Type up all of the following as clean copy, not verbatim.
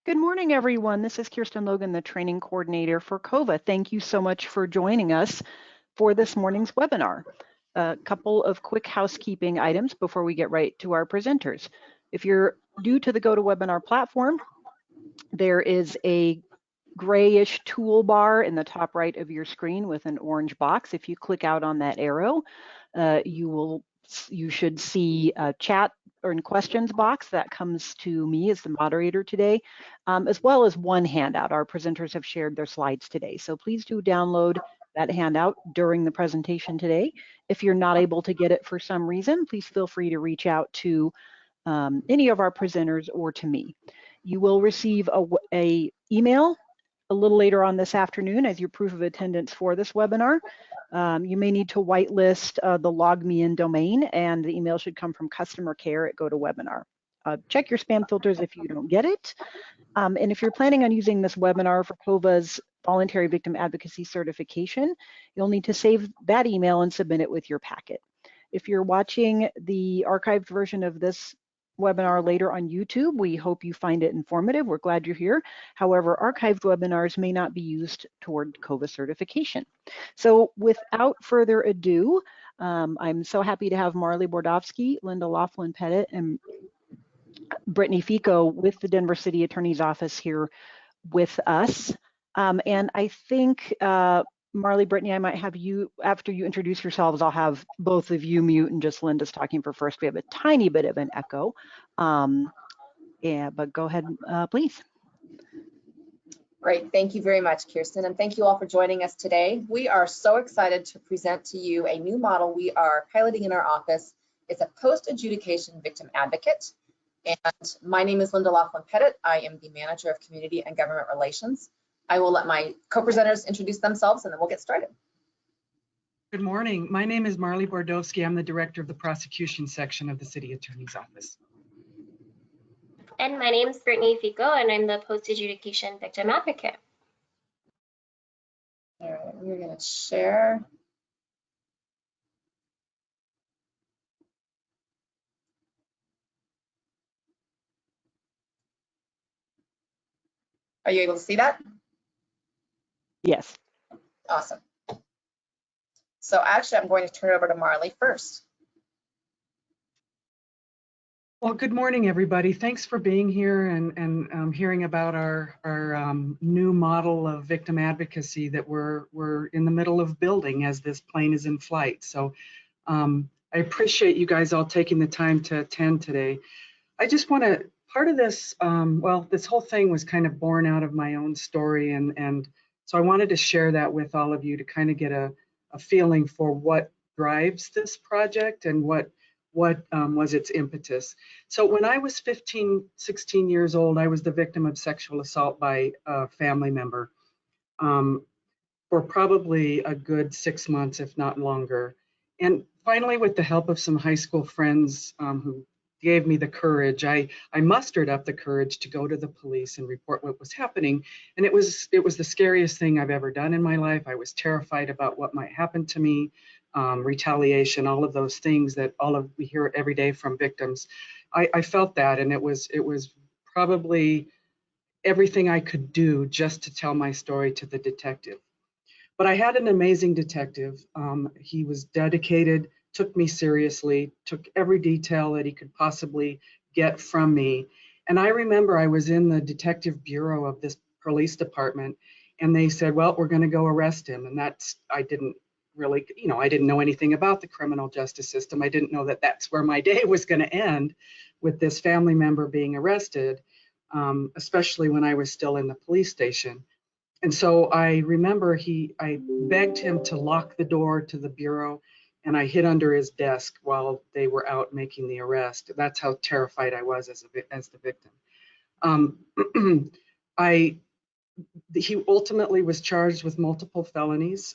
Good morning, everyone. This is Kirsten Logan, the training coordinator for COVA. Thank you so much for joining us for this morning's webinar. A couple of quick housekeeping items before we get right to our presenters. If you're new to the GoToWebinar platform, there is a grayish toolbar in the top right of your screen with an orange box. If you click out on that arrow, you should see a chat or questions box that comes to me as the moderator today, as well as one handout. Our presenters have shared their slides today, so please do download that handout during the presentation today. If you're not able to get it for some reason, please feel free to reach out to any of our presenters or to me. You will receive a email a little later on this afternoon as your proof of attendance for this webinar. You may need to whitelist the LogMeIn domain, and the email should come from customer care at GoToWebinar. Check your spam filters if you don't get it. And if you're planning on using this webinar for COVA's Voluntary Victim Advocacy Certification, you'll need to save that email and submit it with your packet. If you're watching the archived version of this webinar later on YouTube, we hope you find it informative. We're glad you're here. However, archived webinars may not be used toward COVA certification. So without further ado, I'm so happy to have Marley Bordowski, Linda Laughlin-Pettit, and Brittany Fico with the Denver City Attorney's Office here with us. And I think Marley, Brittany, I might have you, after you introduce yourselves, I'll have both of you mute and just Linda's talking for first. We have a tiny bit of an echo. Yeah, but go ahead, please. Great, thank you very much, Kirsten, and thank you all for joining us today. We are so excited to present to you a new model we are piloting in our office. It's a Post Adjudication Victim Advocate, and my name is Linda Laughlin-Pettit. I am the Manager of Community and Government Relations. I will let my co-presenters introduce themselves and then we'll get started. Good morning. My name is Marley Bordowski. I'm the Director of the Prosecution section of the City Attorney's Office. And my name is Brittany Fico, and I'm the Post Adjudication Victim Advocate. All right, we're going to share. Are you able to see that? Yes. Awesome. So actually, I'm going to turn it over to Marley first. Well, good morning, everybody. Thanks for being here and hearing about our new model of victim advocacy that we're in the middle of building as this plane is in flight. So I appreciate you guys all taking the time to attend today. I just want to, part of this, well, this whole thing was kind of born out of my own story, and so I wanted to share that with all of you to kind of get a feeling for what drives this project and what was its impetus. So when I was 15, 16 years old, I was the victim of sexual assault by a family member for probably a good 6 months, if not longer. And finally, with the help of some high school friends who gave me the courage, I mustered up the courage to go to the police and report what was happening. And it was the scariest thing I've ever done in my life. I was terrified about what might happen to me. Retaliation, all of those things that we hear every day from victims. I felt that, and it was probably everything I could do just to tell my story to the detective. But I had an amazing detective. He was dedicated, took me seriously, took every detail that he could possibly get from me. And I remember I was in the detective bureau of this police department, and they said, well, we're going to go arrest him. And I didn't really, I didn't know anything about the criminal justice system. I didn't know that that's where my day was going to end, with this family member being arrested, especially when I was still in the police station. And so I remember I begged him to lock the door to the bureau, and I hid under his desk while they were out making the arrest. That's how terrified I was as the victim. He ultimately was charged with multiple felonies.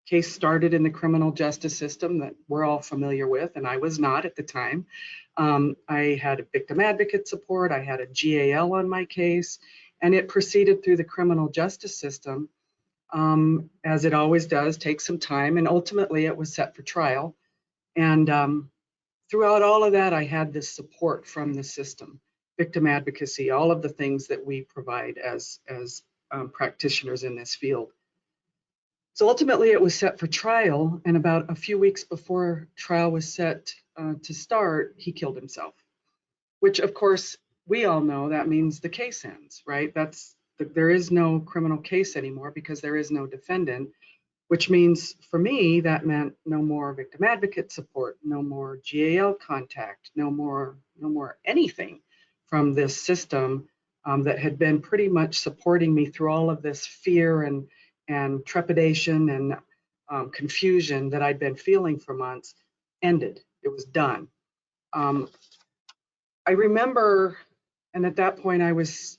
Case started in the criminal justice system that we're all familiar with, and I was not at the time. I had a victim advocate support, I had a GAL on my case, and it proceeded through the criminal justice system, as it always does, take some time, and ultimately it was set for trial. And throughout all of that, I had this support from the system. victim advocacy, all of the things that we provide as practitioners in this field. So ultimately it was set for trial, and about a few weeks before trial was set to start, he killed himself, which of course we all know that means the case ends, right? There is no criminal case anymore because there is no defendant, which means for me that meant no more victim advocate support, no more GAL contact, no more anything from this system that had been pretty much supporting me through all of this fear and trepidation and confusion that I'd been feeling for months. Ended. It was done. I remember, and at that point I was,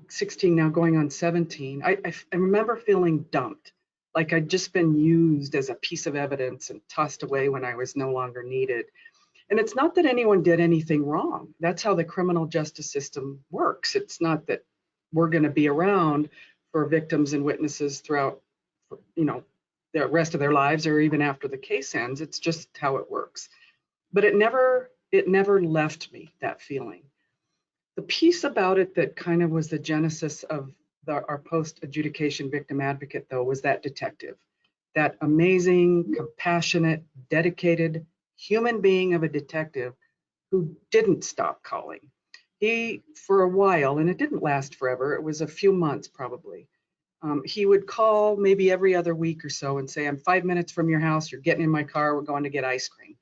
16 now, going on 17. I remember feeling dumped, like I'd just been used as a piece of evidence and tossed away when I was no longer needed. And it's not that anyone did anything wrong. That's how the criminal justice system works. It's not that we're going to be around for victims and witnesses throughout, the rest of their lives or even after the case ends. It's just how it works. But it never left me, that feeling. The piece about it that kind of was the genesis of our Post Adjudication Victim Advocate, though, was that detective, that amazing, compassionate, dedicated human being of a detective who didn't stop calling. He, for a while, and it didn't last forever, it was a few months probably, he would call maybe every other week or so and say, I'm 5 minutes from your house, you're getting in my car, we're going to get ice cream.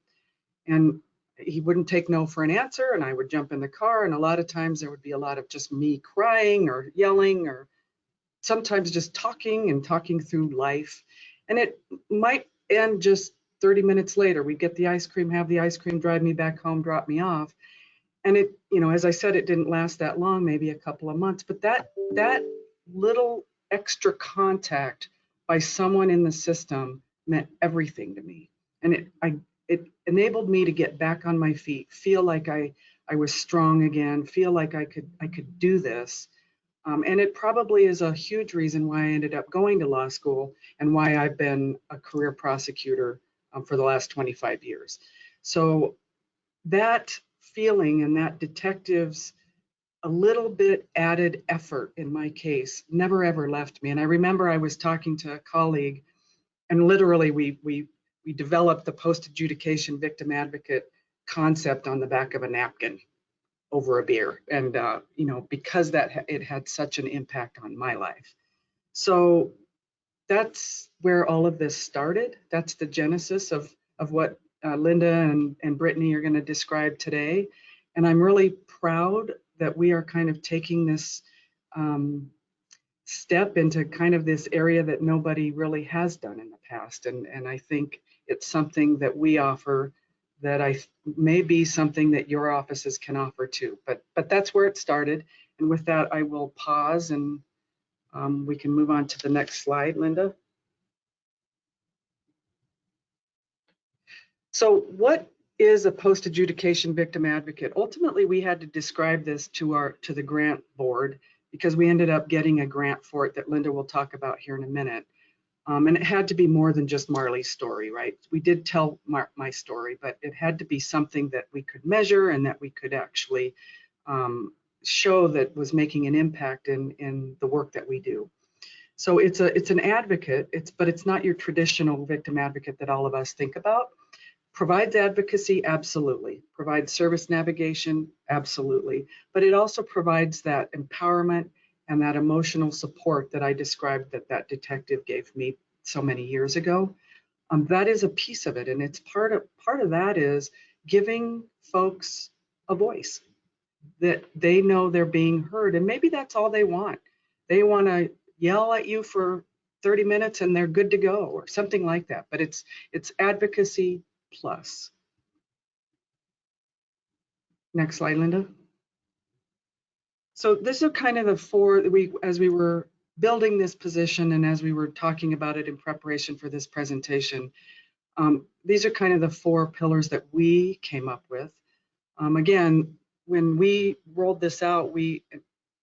And he wouldn't take no for an answer, and I would jump in the car, and a lot of times there would be a lot of just me crying or yelling, or sometimes just talking through life. And it might end just 30 minutes later. We'd get the ice cream, have the ice cream, drive me back home, drop me off. And it, as I said, it didn't last that long, maybe a couple of months, but that little extra contact by someone in the system meant everything to me. And it enabled me to get back on my feet, feel like I was strong again, feel like I could do this. And it probably is a huge reason why I ended up going to law school and why I've been a career prosecutor for the last 25 years. So that feeling and that detective's a little bit added effort in my case never ever left me. And I remember I was talking to a colleague, and literally we developed the Post Adjudication Victim Advocate concept on the back of a napkin over a beer, and because it had such an impact on my life. So that's where all of this started. That's the genesis of what Linda and Brittany are going to describe today. And I'm really proud that we are kind of taking this step into kind of this area that nobody really has done in the past. And I think it's something that we offer that may be something that your offices can offer too. But that's where it started. And with that, I will pause, and we can move on to the next slide, Linda. So what is a post-adjudication victim advocate? Ultimately, we had to describe this to the grant board because we ended up getting a grant for it that Linda will talk about here in a minute. And it had to be more than just Marley's story, right? We did tell my story, but it had to be something that we could measure and that we could actually show that was making an impact in the work that we do. So it's an advocate, but it's not your traditional victim advocate that all of us think about. Provides advocacy, absolutely. Provides service navigation, absolutely. But it also provides that empowerment and that emotional support that I described that detective gave me so many years ago. That is a piece of it, and it's part of that is giving folks a voice, that they know they're being heard, and maybe that's all they want. They want to yell at you for 30 minutes and they're good to go, or something like that. But it's advocacy plus. Next slide, Linda. So this is kind of the four, as we were building this position and as we were talking about it in preparation for this presentation, these are kind of the four pillars that we came up with. Again, when we rolled this out, we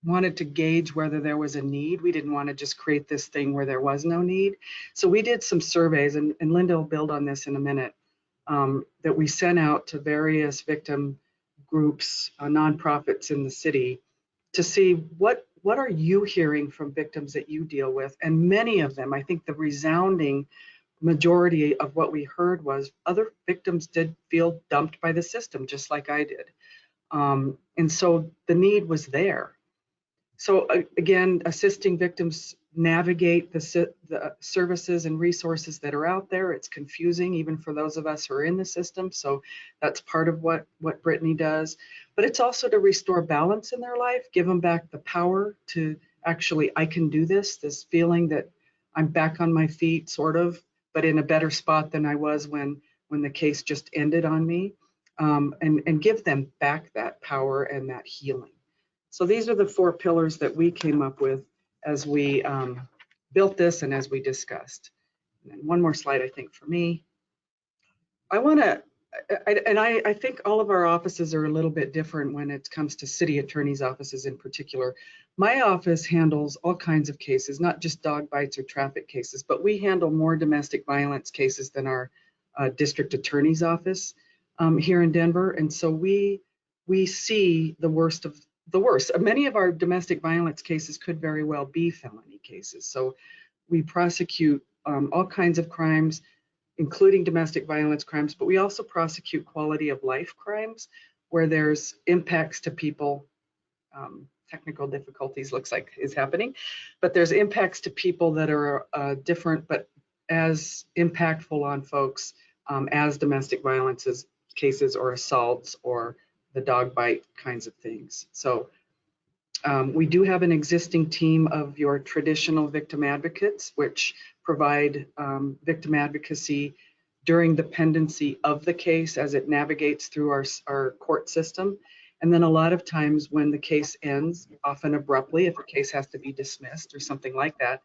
wanted to gauge whether there was a need. We didn't want to just create this thing where there was no need. So we did some surveys, and Linda will build on this in a minute, that we sent out to various victim groups, nonprofits in the city, to see what are you hearing from victims that you deal with. And many of them, I think the resounding majority of what we heard was other victims did feel dumped by the system, just like I did. And so the need was there. So again, assisting victims navigate the services and resources that are out there. It's confusing even for those of us who are in the system. So that's part of what Brittany does. But it's also to restore balance in their life, give them back the power to actually, I can do this feeling that I'm back on my feet, sort of, but in a better spot than I was when the case just ended on me, and give them back that power and that healing. So these are the 4 pillars that we came up with as we built this and as we discussed. And then one more slide, I think, for me. I want to, I think all of our offices are a little bit different when it comes to city attorneys' offices in particular. My office handles all kinds of cases, not just dog bites or traffic cases, but we handle more domestic violence cases than our district attorney's office here in Denver. And so we see the worst of the worst. Many of our domestic violence cases could very well be felony cases. So we prosecute all kinds of crimes, including domestic violence crimes, but we also prosecute quality of life crimes where there's impacts to people. Technical difficulties looks like is happening, but there's impacts to people that are different, but as impactful on folks as domestic violence cases or assaults or the dog bite kinds of things. So we do have an existing team of your traditional victim advocates, which provide victim advocacy during the pendency of the case as it navigates through our court system. And then a lot of times when the case ends, often abruptly, if a case has to be dismissed or something like that,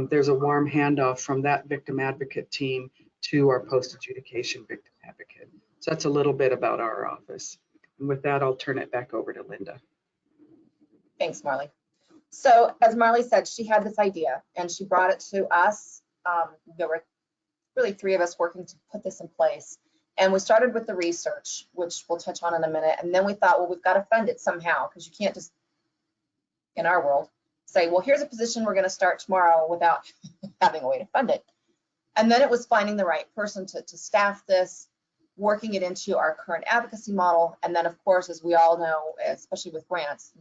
there's a warm handoff from that victim advocate team to our Post Adjudication Victim Advocate. So that's a little bit about our office. And with that, I'll turn it back over to Linda. Thanks, Marley. So as Marley said, she had this idea and she brought it to us. There were really 3 of us working to put this in place. And we started with the research, which we'll touch on in a minute. And then we thought, well, we've got to fund it somehow, because you can't just, in our world, say, well, here's a position we're going to start tomorrow without having a way to fund it. And then it was finding the right person to staff this, working it into our current advocacy model. And then, of course, as we all know, especially with grants,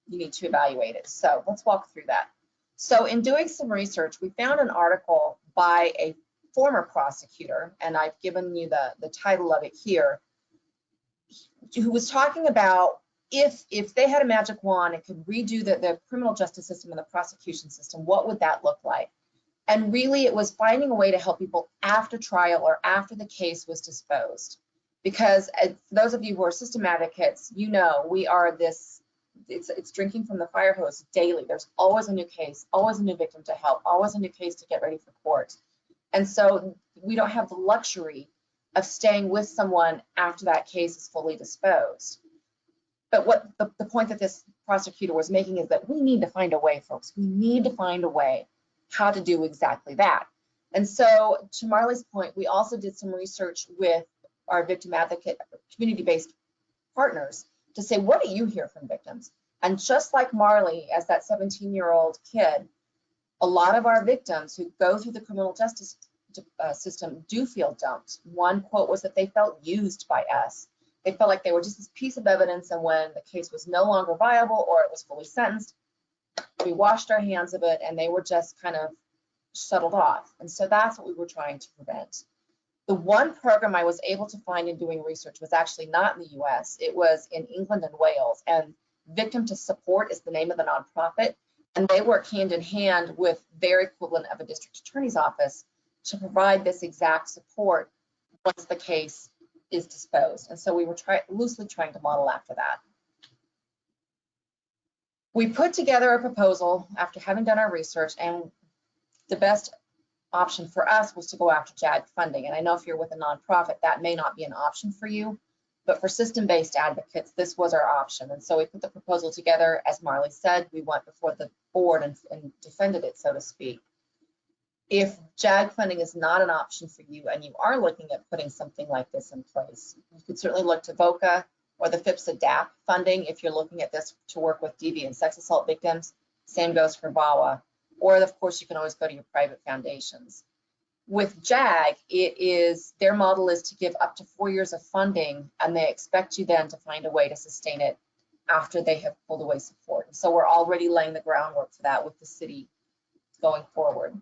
you need to evaluate it. So let's walk through that. So in doing some research, we found an article by a former prosecutor, and I've given you the title of it here, who was talking about if they had a magic wand and could redo the criminal justice system and the prosecution system, what would that look like? And really, it was finding a way to help people after trial or after the case was disposed. Because for those of you who are system advocates, you know we are this, it's drinking from the fire hose daily. There's always a new case, always a new victim to help, always a new case to get ready for court. And so we don't have the luxury of staying with someone after that case is fully disposed. But what the point that this prosecutor was making is that we need to find a way, folks. We need to find a way how to do exactly that. And so to Marley's point, we also did some research with our victim advocate community-based partners to say, what do you hear from victims? And just like Marley, as that 17-year-old kid, a lot of our victims who go through the criminal justice system do feel dumped. One quote was that they felt used by us. They felt like they were just this piece of evidence, and when the case was no longer viable or it was fully sentenced, we washed our hands of it and they were just kind of shuttled off. And so that's what we were trying to prevent. The one program I was able to find in doing research was actually not in the US. It was in England and Wales, and Victim to Support is the name of the nonprofit. And they work hand in hand with their equivalent of a district attorney's office to provide this exact support once the case is disposed. And so we were loosely trying to model after that. We put together a proposal after having done our research, and the best option for us was to go after JAG funding. And I know if you're with a nonprofit, that may not be an option for you, but for system-based advocates, this was our option. And so we put the proposal together. As Marley said, we went before the board and defended it, so to speak. If JAG funding is not an option for you and you are looking at putting something like this in place, you could certainly look to VOCA or the FIPS-ADAPT funding if you're looking at this to work with DV and sex assault victims. Same goes for VAWA. Or of course, you can always go to your private foundations. With JAG, their model is to give up to 4 years of funding, and they expect you then to find a way to sustain it after they have pulled away support. And so we're already laying the groundwork for that with the city going forward.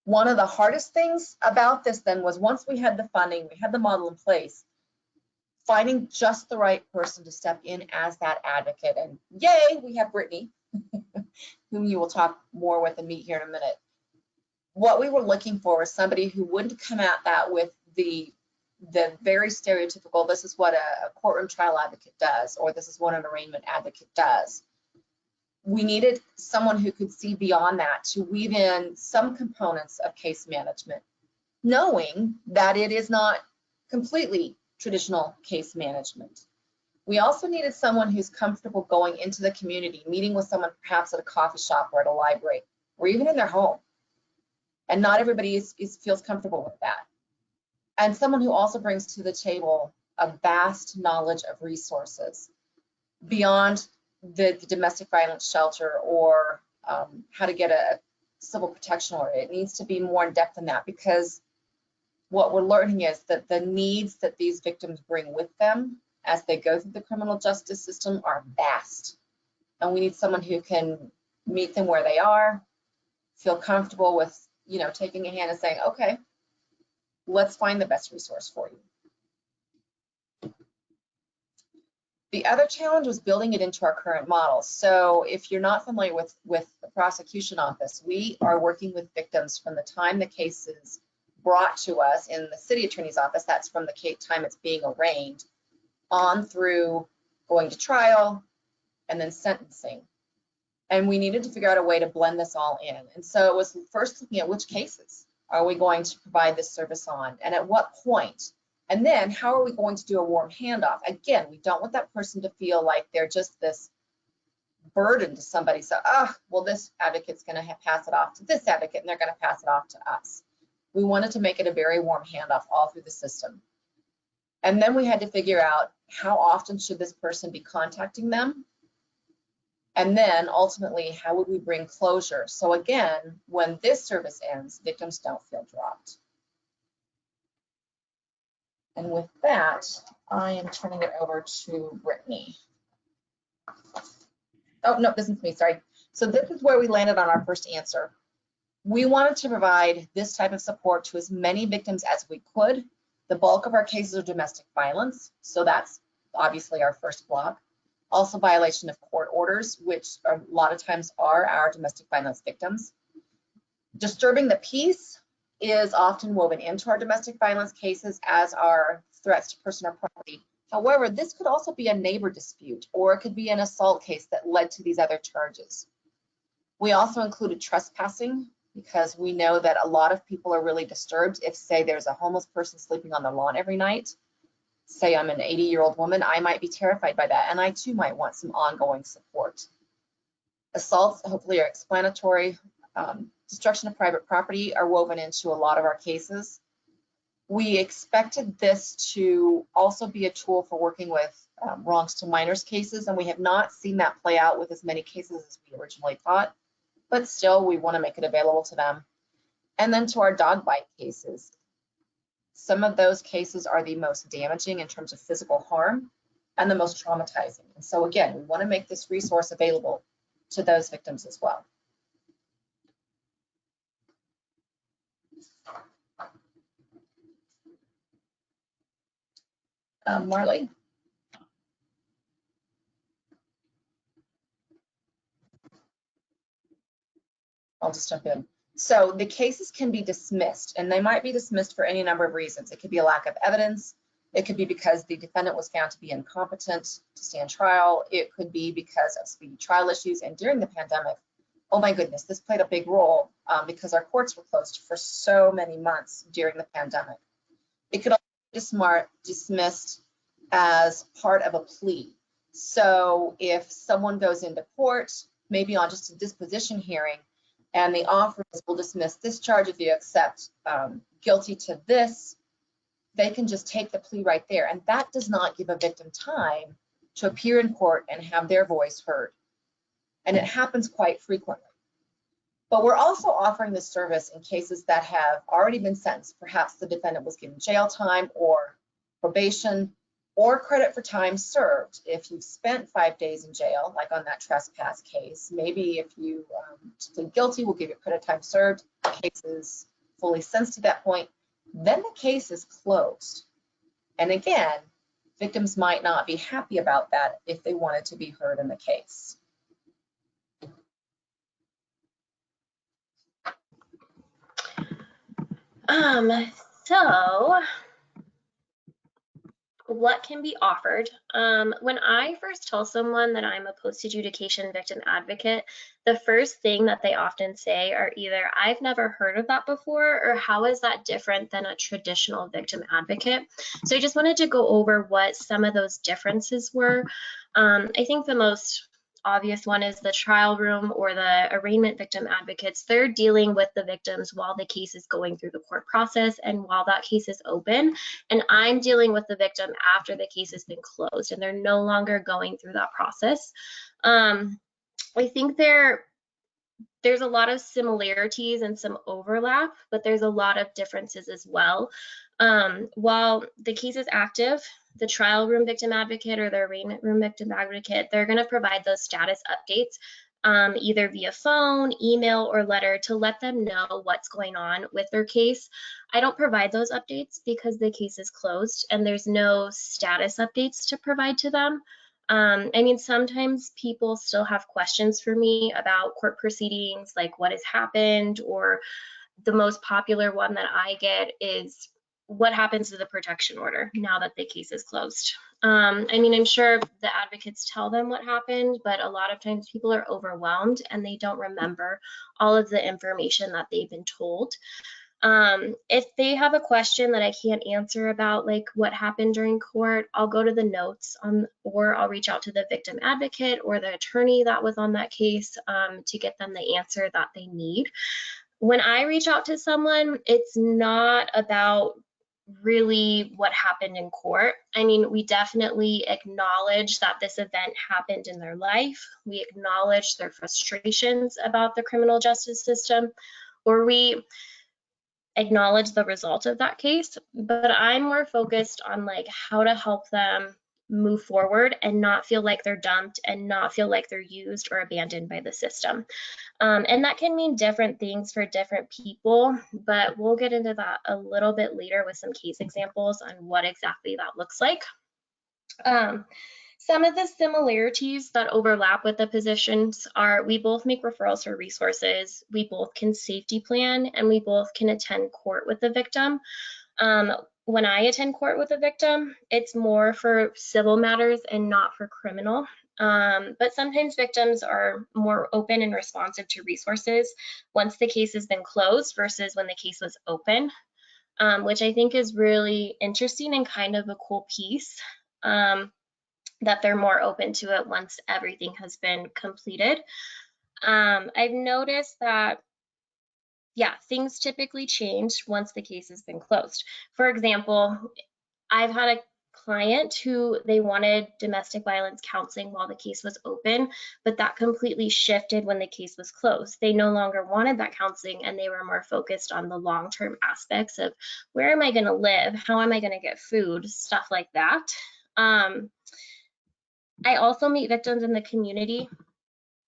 One of the hardest things about this then was once we had the funding, we had the model in place, finding just the right person to step in as that advocate. And yay, we have Brittany, whom you will talk more with and meet here in a minute. What we were looking for was somebody who wouldn't come at that with the very stereotypical, this is what a courtroom trial advocate does, or this is what an arraignment advocate does. We needed someone who could see beyond that to weave in some components of case management, knowing that it is not completely traditional case management. We also needed someone who's comfortable going into the community, meeting with someone perhaps at a coffee shop or at a library, or even in their home. And not everybody feels comfortable with that. And someone who also brings to the table a vast knowledge of resources beyond the domestic violence shelter or how to get a civil protection order. It needs to be more in depth than that, because what we're learning is that the needs that these victims bring with them as they go through the criminal justice system are vast. And we need someone who can meet them where they are, feel comfortable with, taking a hand and saying, okay, let's find the best resource for you. The other challenge was building it into our current model. So if you're not familiar with the prosecution office, we are working with victims from the time the case is brought to us in the city attorney's office, that's from the time it's being arraigned, on through going to trial and then sentencing. And we needed to figure out a way to blend this all in. And so it was first looking at which cases are we going to provide this service on, and at what point? And then how are we going to do a warm handoff? Again, we don't want that person to feel like they're just this burden to somebody. So, well, this advocate's going to pass it off to this advocate, and they're going to pass it off to us. We wanted to make it a very warm handoff all through the system. And then we had to figure out how often should this person be contacting them? And then ultimately, how would we bring closure? So again, when this service ends, victims don't feel dropped. And with that, I am turning it over to Brittany. Oh, no, this is me, sorry. So this is where we landed on our first answer. We wanted to provide this type of support to as many victims as we could. The bulk of our cases are domestic violence, so that's obviously our first block. Also violation of court orders, which a lot of times are our domestic violence victims. Disturbing the peace is often woven into our domestic violence cases, as are threats to person or property. However, this could also be a neighbor dispute, or it could be an assault case that led to these other charges. We also included trespassing, because we know that a lot of people are really disturbed if, say, there's a homeless person sleeping on the lawn every night. Say I'm an 80-year-old woman, I might be terrified by that, and I too might want some ongoing support. Assaults, hopefully, are explanatory. Destruction of private property are woven into a lot of our cases. We expected this to also be a tool for working with wrongs to minors cases, and we have not seen that play out with as many cases as we originally thought, but still we want to make it available to them. And then to our dog bite cases. Some of those cases are the most damaging in terms of physical harm and the most traumatizing. And so again, we want to make this resource available to those victims as well. Marley? I'll just jump in. So the cases can be dismissed, and they might be dismissed for any number of reasons. It could be a lack of evidence. It could be because the defendant was found to be incompetent to stand trial. It could be because of speedy trial issues. And during the pandemic, oh my goodness, this played a big role because our courts were closed for so many months during the pandemic. It could also be dismissed as part of a plea. So if someone goes into court, maybe on just a disposition hearing, and the offer is, we'll dismiss this charge if you accept guilty to this, they can just take the plea right there. And that does not give a victim time to appear in court and have their voice heard. And it happens quite frequently. But we're also offering this service in cases that have already been sentenced. Perhaps the defendant was given jail time or probation or credit for time served. If you've spent 5 days in jail, like on that trespass case, maybe if you plead guilty, we'll give you credit time served. The case is fully sentenced to that point. Then the case is closed. And again, victims might not be happy about that if they wanted to be heard in the case. So what can be offered? When I first tell someone that I'm a post-adjudication victim advocate, the first thing that they often say are either, I've never heard of that before, or how is that different than a traditional victim advocate? So I just wanted to go over what some of those differences were. I think the most obvious one is the trial room or the arraignment victim advocates. They're dealing with the victims while the case is going through the court process and while that case is open. And I'm dealing with the victim after the case has been closed and they're no longer going through that process. I think there's a lot of similarities and some overlap, but there's a lot of differences as well. While the case is active, the trial room victim advocate or the arraignment room victim advocate, they're going to provide those status updates either via phone, email, or letter to let them know what's going on with their case. I don't provide those updates because the case is closed and there's no status updates to provide to them. I mean, sometimes people still have questions for me about court proceedings, like what has happened, or the most popular one that I get is what happens to the protection order now that the case is closed. I mean, I'm sure the advocates tell them what happened, but a lot of times people are overwhelmed and they don't remember all of the information that they've been told. If they have a question that I can't answer about, like what happened during court, I'll go to the notes or I'll reach out to the victim advocate or the attorney that was on that case to get them the answer that they need. When I reach out to someone, it's not about really what happened in court. I mean, we definitely acknowledge that this event happened in their life. We acknowledge their frustrations about the criminal justice system, or we acknowledge the result of that case, but I'm more focused on like how to help them move forward and not feel like they're dumped and not feel like they're used or abandoned by the system. And that can mean different things for different people, but we'll get into that a little bit later with some case examples on what exactly that looks like. Some of the similarities that overlap with the positions are we both make referrals for resources, we both can safety plan, and we both can attend court with the victim. When I attend court with a victim, it's more for civil matters and not for criminal. But sometimes victims are more open and responsive to resources once the case has been closed versus when the case was open, which I think is really interesting and kind of a cool piece. That they're more open to it once everything has been completed. I've noticed that, yeah, things typically change once the case has been closed. For example, I've had a client who they wanted domestic violence counseling while the case was open, but that completely shifted when the case was closed. They no longer wanted that counseling and they were more focused on the long-term aspects of where am I going to live? How am I going to get food? Stuff like that. I also meet victims in the community.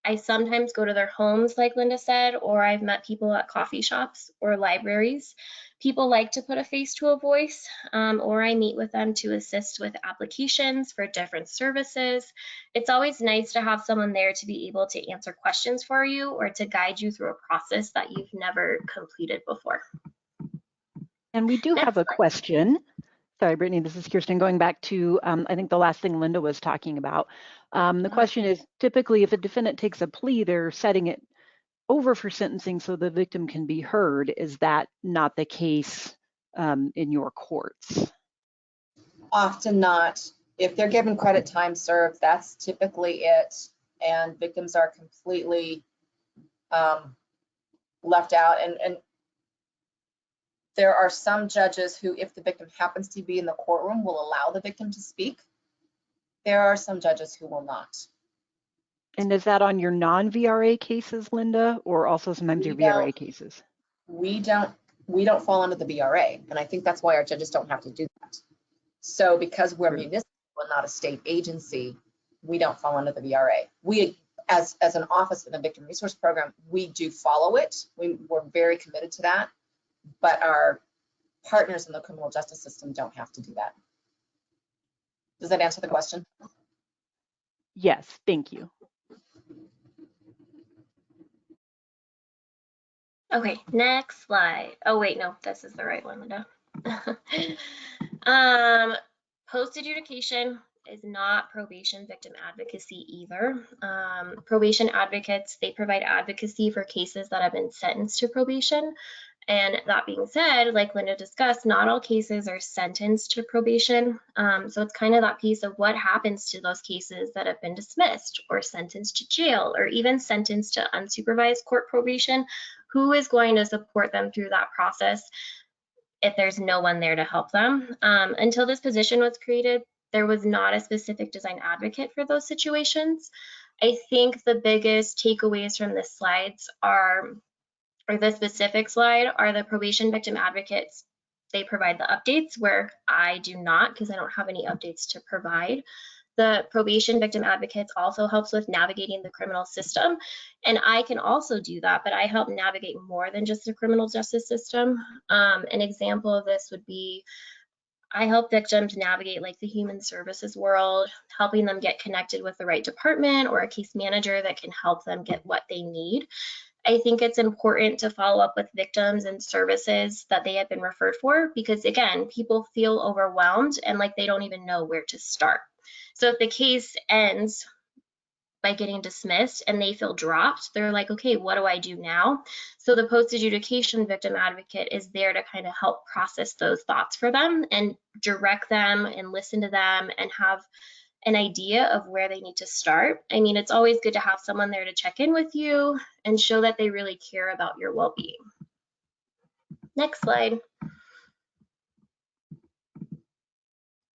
I sometimes go to their homes, like Linda said, or I've met people at coffee shops or libraries. People like to put a face to a voice, or I meet with them to assist with applications for different services. It's always nice to have someone there to be able to answer questions for you or to guide you through a process that you've never completed before. And we do have a question. Sorry, Brittany, this is Kirsten. Going back to, I think the last thing Linda was talking about. The question is, typically if a defendant takes a plea, they're setting it over for sentencing so the victim can be heard. Is that not the case in your courts? Often not. If they're given credit time served, that's typically it. And victims are completely left out. And There are some judges who, if the victim happens to be in the courtroom, will allow the victim to speak. There are some judges who will not. And is that on your non-VRA cases, Linda, or also sometimes your VRA cases? We don't fall under the VRA, and I think that's why our judges don't have to do that. So because we're municipal and not a state agency, we don't fall under the VRA. We, as an office in the Victim Resource Program, we do follow it. We're very committed to that, but our partners in the criminal justice system don't have to do that. Does that answer the question? Yes, thank you. Okay, next slide. Oh wait, no, this is the right one, Linda. Post adjudication is not probation victim advocacy either. Probation advocates, they provide advocacy for cases that have been sentenced to probation. And that being said, like Linda discussed, not all cases are sentenced to probation. So it's kind of that piece of what happens to those cases that have been dismissed or sentenced to jail or even sentenced to unsupervised court probation. Who is going to support them through that process if there's no one there to help them? Until this position was created, there was not a specific design advocate for those situations. I think the biggest takeaways from this slides are, or the specific slide, are the probation victim advocates. They provide the updates where I do not, because I don't have any updates to provide. The probation victim advocates also helps with navigating the criminal system. And I can also do that, but I help navigate more than just the criminal justice system. An example of this would be, I help victims navigate like the human services world, helping them get connected with the right department or a case manager that can help them get what they need. I think it's important to follow up with victims and services that they have been referred for, because again, people feel overwhelmed and like they don't even know where to start. So if the case ends by getting dismissed and they feel dropped, they're like, okay, what do I do now? So the post adjudication victim advocate is there to kind of help process those thoughts for them and direct them and listen to them and have an idea of where they need to start. I mean, it's always good to have someone there to check in with you and show that they really care about your well-being. Next slide.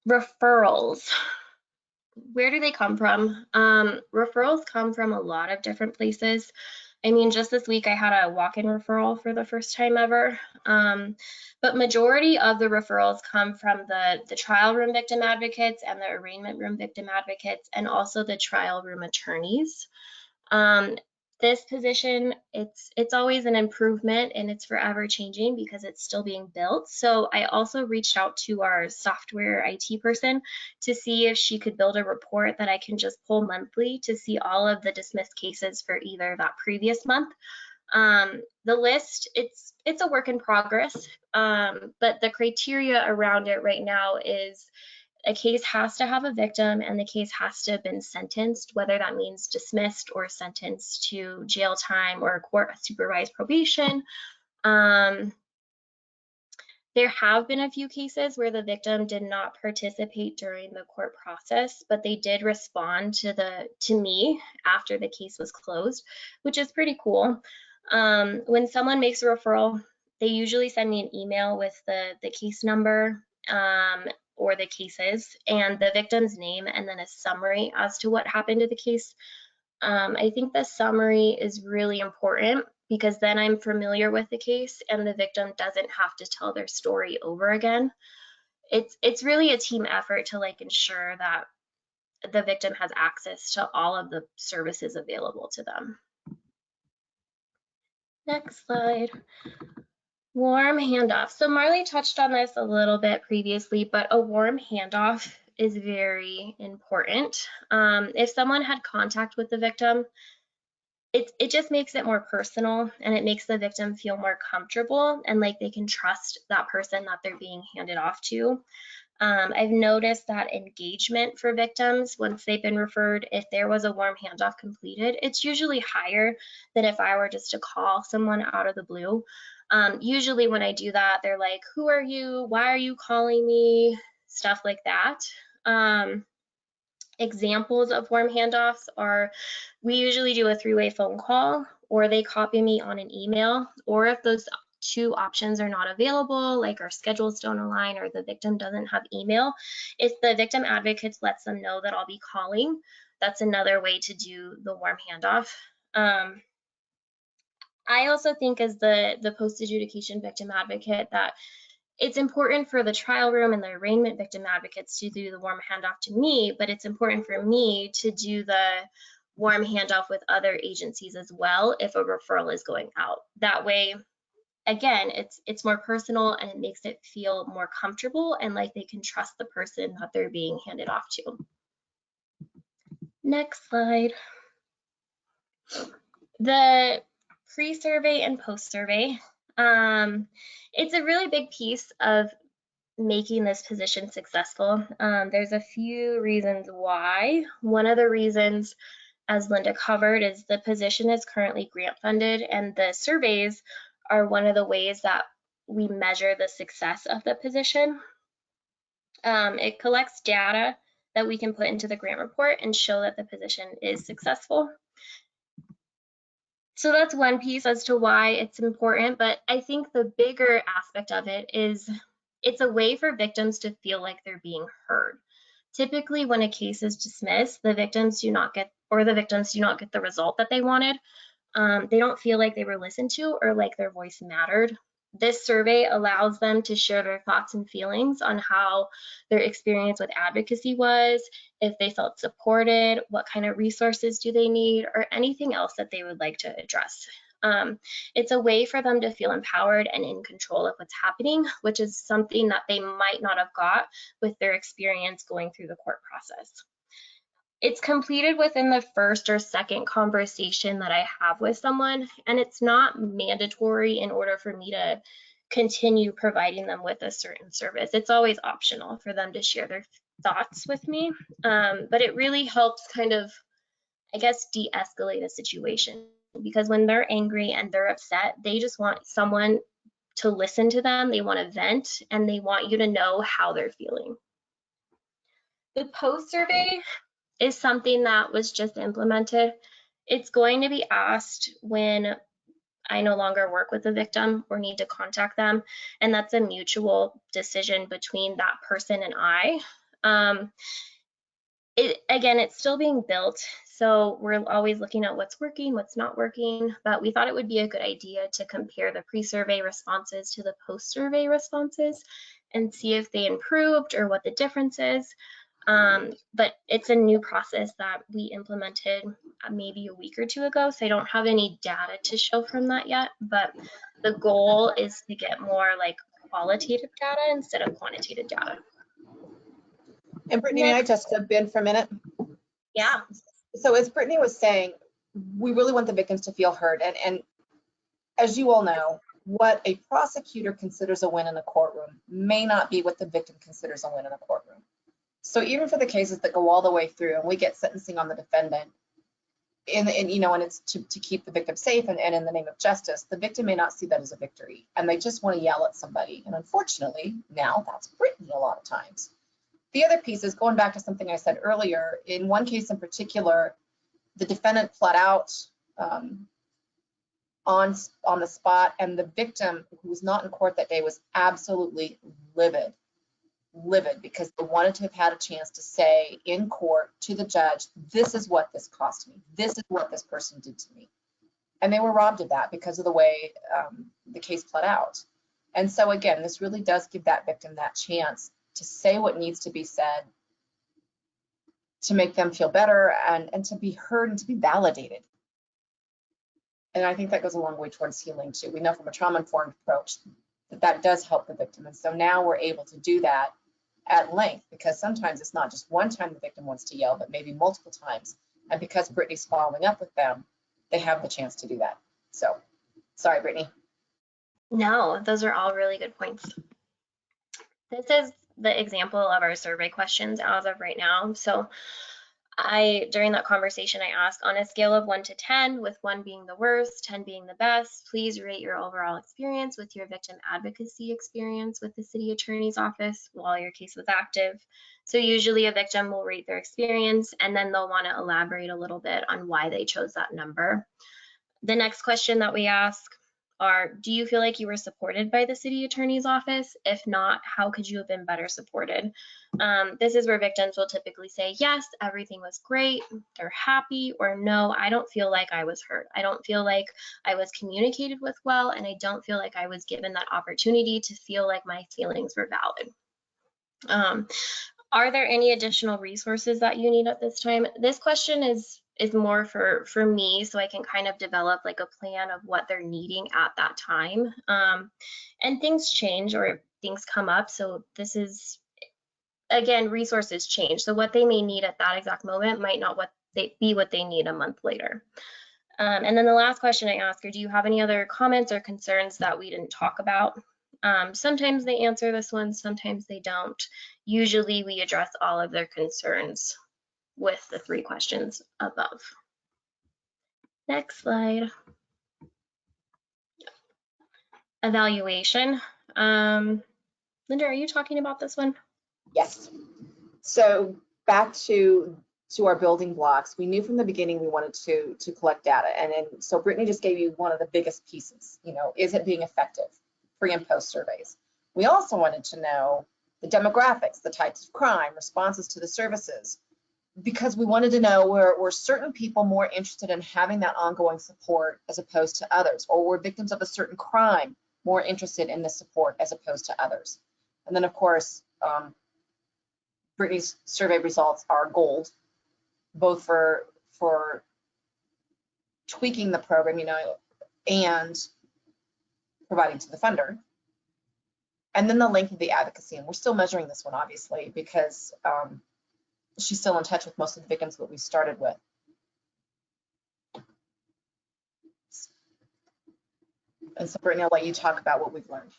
Referrals. Where do they come from? Referrals come from a lot of different places. I mean, just this week I had a walk-in referral for the first time ever. But majority of the referrals come from the trial room victim advocates and the arraignment room victim advocates, and also the trial room attorneys. This position, it's always an improvement and it's forever changing because it's still being built. So I also reached out to our software IT person to see if she could build a report that I can just pull monthly to see all of the dismissed cases for either that previous month. The list, it's a work in progress, but the criteria around it right now is a case has to have a victim and the case has to have been sentenced, whether that means dismissed or sentenced to jail time or court supervised probation. There have been a few cases where the victim did not participate during the court process, but they did respond to me after the case was closed, which is pretty cool. When someone makes a referral, they usually send me an email with the case number or the cases and the victim's name, and then a summary as to what happened to the case. I think the summary is really important because then I'm familiar with the case and the victim doesn't have to tell their story over again. It's really a team effort to like ensure that the victim has access to all of the services available to them. Next slide. Warm handoff. So Marley touched on this a little bit previously, but a warm handoff is very important. If someone had contact with the victim, it just makes it more personal and it makes the victim feel more comfortable and like they can trust that person that they're being handed off to. I've noticed that engagement for victims, once they've been referred, if there was a warm handoff completed, it's usually higher than if I were just to call someone out of the blue. Usually when I do that, they're like, who are you? Why are you calling me? Stuff like that. Examples of warm handoffs are, we usually do a 3-way phone call, or they copy me on an email, or if those two options are not available, like our schedules don't align or the victim doesn't have email, if the victim advocate lets them know that I'll be calling, that's another way to do the warm handoff. I also think as the Post Adjudication Victim Advocate that it's important for the trial room and the arraignment victim advocates to do the warm handoff to me, but it's important for me to do the warm handoff with other agencies as well if a referral is going out. That way, again, it's more personal and it makes it feel more comfortable and like they can trust the person that they're being handed off to. Next slide. The pre-survey and post-survey. It's a really big piece of making this position successful. There's a few reasons why. One of the reasons, as Linda covered, is the position is currently grant funded, and the surveys are one of the ways that we measure the success of the position. It collects data that we can put into the grant report and show that the position is successful. So that's one piece as to why it's important, but I think the bigger aspect of it is it's a way for victims to feel like they're being heard. Typically, when a case is dismissed, the victims do not get the result that they wanted. They don't feel like they were listened to or like their voice mattered. This survey allows them to share their thoughts and feelings on how their experience with advocacy was, if they felt supported, what kind of resources do they need, or anything else that they would like to address. It's a way for them to feel empowered and in control of what's happening, which is something that they might not have got with their experience going through the court process. It's completed within the first or second conversation that I have with someone, and it's not mandatory in order for me to continue providing them with a certain service. It's always optional for them to share their thoughts with me, but it really helps kind of, I guess, de-escalate a situation, because when they're angry and they're upset, they just want someone to listen to them, they want to vent, and they want you to know how they're feeling. The post survey is something that was just implemented. It's going to be asked when I no longer work with the victim or need to contact them, and that's a mutual decision between that person and I. Again, it's still being built, so we're always looking at what's working, what's not working, but we thought it would be a good idea to compare the pre-survey responses to the post-survey responses and see if they improved or what the difference is. But it's a new process that we implemented maybe a week or two ago, so I don't have any data to show from that yet, but the goal is to get more like qualitative data instead of quantitative data. And Brittany, may I just jump in for a minute? Yeah. So as Brittany was saying, we really want the victims to feel heard. And as you all know, what a prosecutor considers a win in a courtroom may not be what the victim considers a win in a courtroom. So even for the cases that go all the way through and we get sentencing on the defendant, and it's to keep the victim safe and in the name of justice, the victim may not see that as a victory and they just want to yell at somebody. And unfortunately, now that's Brittany a lot of times. The other piece is going back to something I said earlier. In one case in particular, the defendant pled out on the spot, and the victim, who was not in court that day, was absolutely livid because they wanted to have had a chance to say in court to the judge, this is what this cost me, this is what this person did to me. And they were robbed of that because of the way the case played out. And so again, this really does give that victim that chance to say what needs to be said, to make them feel better and to be heard and to be validated. And I think that goes a long way towards healing too. We know from a trauma-informed approach that does help the victim. And so now we're able to do that at length, because sometimes it's not just one time the victim wants to yell, but maybe multiple times. And because Brittany's following up with them, they have the chance to do that. So, sorry, Brittany. No, those are all really good points. This is the example of our survey questions as of right now. So during that conversation, I asked, on a scale of 1 to 10, with 1 being the worst, 10 being the best, please rate your overall experience with your victim advocacy experience with the city attorney's office while your case was active. So usually a victim will rate their experience and then they'll want to elaborate a little bit on why they chose that number. The next question that we ask, are, do you feel like you were supported by the city attorney's office? If not, how could you have been better supported? This is where victims will typically say, yes, everything was great, they're happy, or no, I don't feel like I was heard. I don't feel like I was communicated with well, and I don't feel like I was given that opportunity to feel like my feelings were valid. Are there any additional resources that you need at this time? This question is more for me, so I can kind of develop like a plan of what they're needing at that time. And things change or things come up. So this is, again, resources change. So what they may need at that exact moment might not be what they need a month later. And then the last question I ask are, do you have any other comments or concerns that we didn't talk about? Sometimes they answer this one, sometimes they don't. Usually we address all of their concerns with the 3 questions above. Next slide. Evaluation. Linda, are you talking about this one? Yes. So back to our building blocks, we knew from the beginning we wanted to collect data. And then, so Brittany just gave you one of the biggest pieces, you know, is it being effective? Pre and post surveys. We also wanted to know the demographics, the types of crime, responses to the services, because we wanted to know were certain people more interested in having that ongoing support as opposed to others, or were victims of a certain crime more interested in the support as opposed to others. And then of course, Brittany's survey results are gold, both for tweaking the program, you know, and providing to the funder. And then the length of the advocacy, and we're still measuring this one, obviously, because she's still in touch with most of the victims that we started with. And so Brittany, I'll let you talk about what we've learned.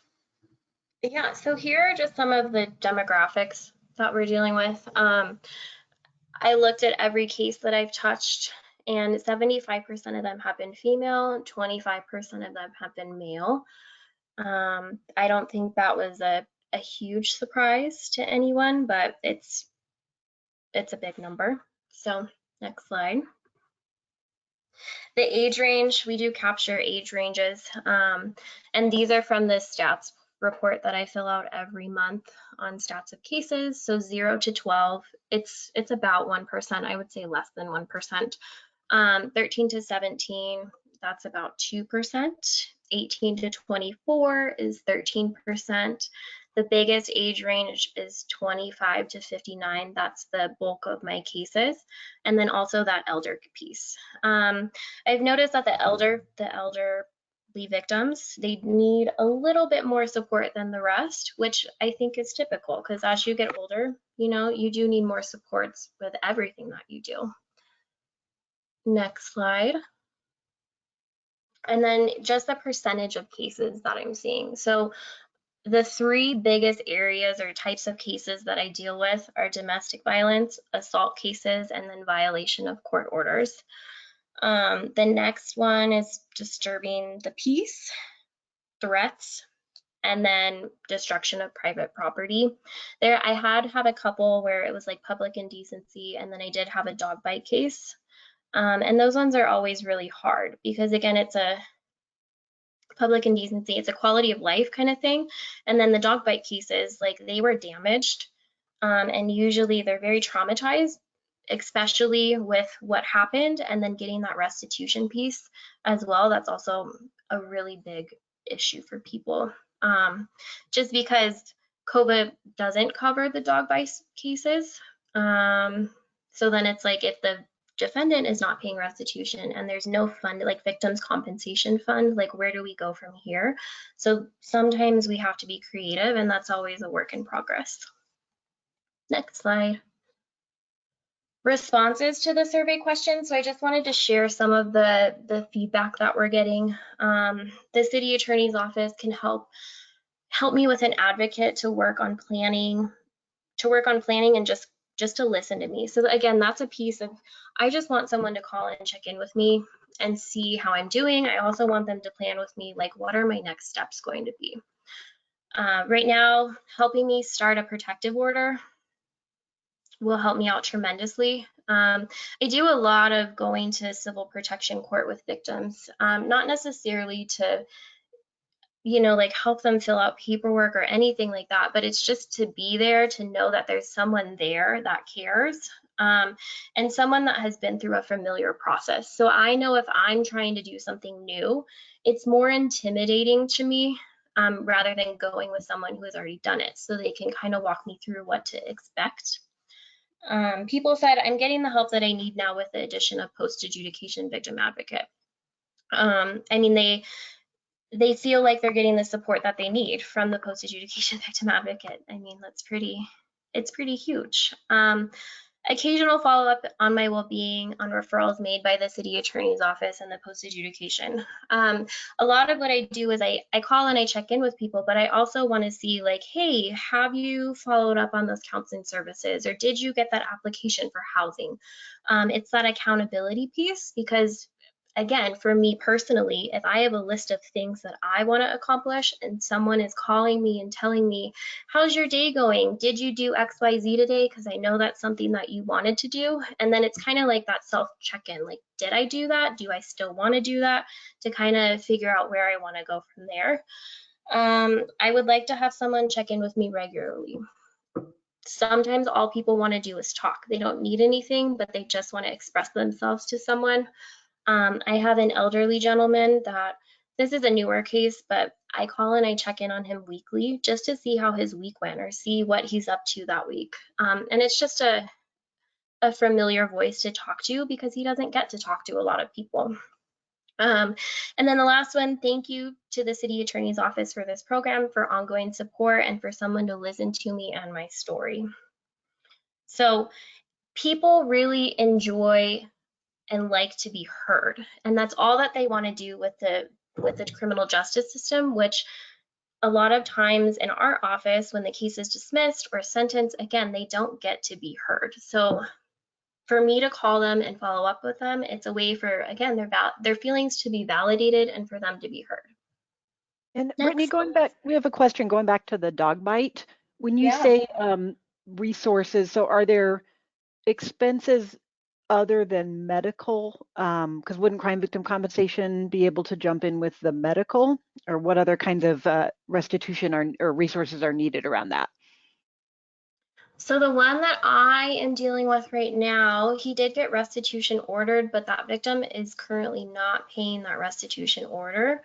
Yeah, so here are just some of the demographics that we're dealing with. I looked at every case that I've touched, and 75% of them have been female, 25% of them have been male. I don't think that was a huge surprise to anyone, but it's a big number. So next slide. The age range, we do capture age ranges, and these are from the stats report that I fill out every month on stats of cases. So 0 to 12, it's about 1%. I would say less than 1%. 13 to 17, that's about 2%. 18 to 24 is 13%. The biggest age range is 25 to 59. That's the bulk of my cases. And then also that elder piece. I've noticed that the elderly victims, they need a little bit more support than the rest, which I think is typical because as you get older, you know, you do need more supports with everything that you do. Next slide. And then just the percentage of cases that I'm seeing. So the 3 biggest areas or types of cases that I deal with are domestic violence, assault cases, and then violation of court orders. The next one is disturbing the peace, threats, and then destruction of private property. There, I had a couple where it was like public indecency, and then I did have a dog bite case. And those ones are always really hard because again, it's a public indecency, it's a quality of life kind of thing. And then the dog bite cases, like they were damaged, and usually they're very traumatized, especially with what happened, and then getting that restitution piece as well. That's also a really big issue for people, just because COVA doesn't cover the dog bite cases. So then it's like if the defendant is not paying restitution and there's no fund, like victims compensation fund, like where do we go from here? So sometimes we have to be creative, and that's always a work in progress. Next slide. Responses to the survey questions. So I just wanted to share some of the feedback that we're getting. The city attorney's office can help me with an advocate to work on planning and just to listen to me. So again, that's a piece of, I just want someone to call and check in with me and see how I'm doing. I also want them to plan with me, like what are my next steps going to be? Right now, helping me start a protective order will help me out tremendously. I do a lot of going to civil protection court with victims, not necessarily to like help them fill out paperwork or anything like that, but it's just to be there, to know that there's someone there that cares, and someone that has been through a familiar process. So I know if I'm trying to do something new, it's more intimidating to me, rather than going with someone who has already done it, so they can kind of walk me through what to expect. People said, I'm getting the help that I need now with the addition of Post Adjudication Victim Advocate. I mean, they feel like they're getting the support that they need from the Post Adjudication Victim Advocate. I mean, it's pretty huge. Occasional follow-up on my well-being, on referrals made by the city attorney's office and the post adjudication. A lot of what I do is I call and I check in with people, but I also want to see, like, hey, have you followed up on those counseling services, or did you get that application for housing? It's that accountability piece, because again, for me personally, if I have a list of things that I want to accomplish and someone is calling me and telling me, how's your day going? Did you do XYZ today? Because I know that's something that you wanted to do. And then it's kind of like that self check-in, like, did I do that? Do I still want to do that? To kind of figure out where I want to go from there. I would like to have someone check in with me regularly. Sometimes all people want to do is talk. They don't need anything, but they just want to express themselves to someone. I have an elderly gentleman that, this is a newer case, but I call and I check in on him weekly just to see how his week went, or see what he's up to that week. And it's just a familiar voice to talk to, because he doesn't get to talk to a lot of people. And then the last one, thank you to the city attorney's office for this program, for ongoing support, and for someone to listen to me and my story. So people really enjoy and like to be heard, and that's all that they want to do with the criminal justice system, which a lot of times in our office, when the case is dismissed or sentenced, again, they don't get to be heard. So for me to call them and follow up with them, it's a way for, again, their feelings to be validated and for them to be heard. And Brittany, going back, we have a question going back to the dog bite. When you Yeah. say resources, so are there expenses other than medical? Because wouldn't crime victim compensation be able to jump in with the medical, or what other kinds of restitution or resources are needed around that? So the one that I am dealing with right now, he did get restitution ordered, but that victim is currently not paying that restitution order.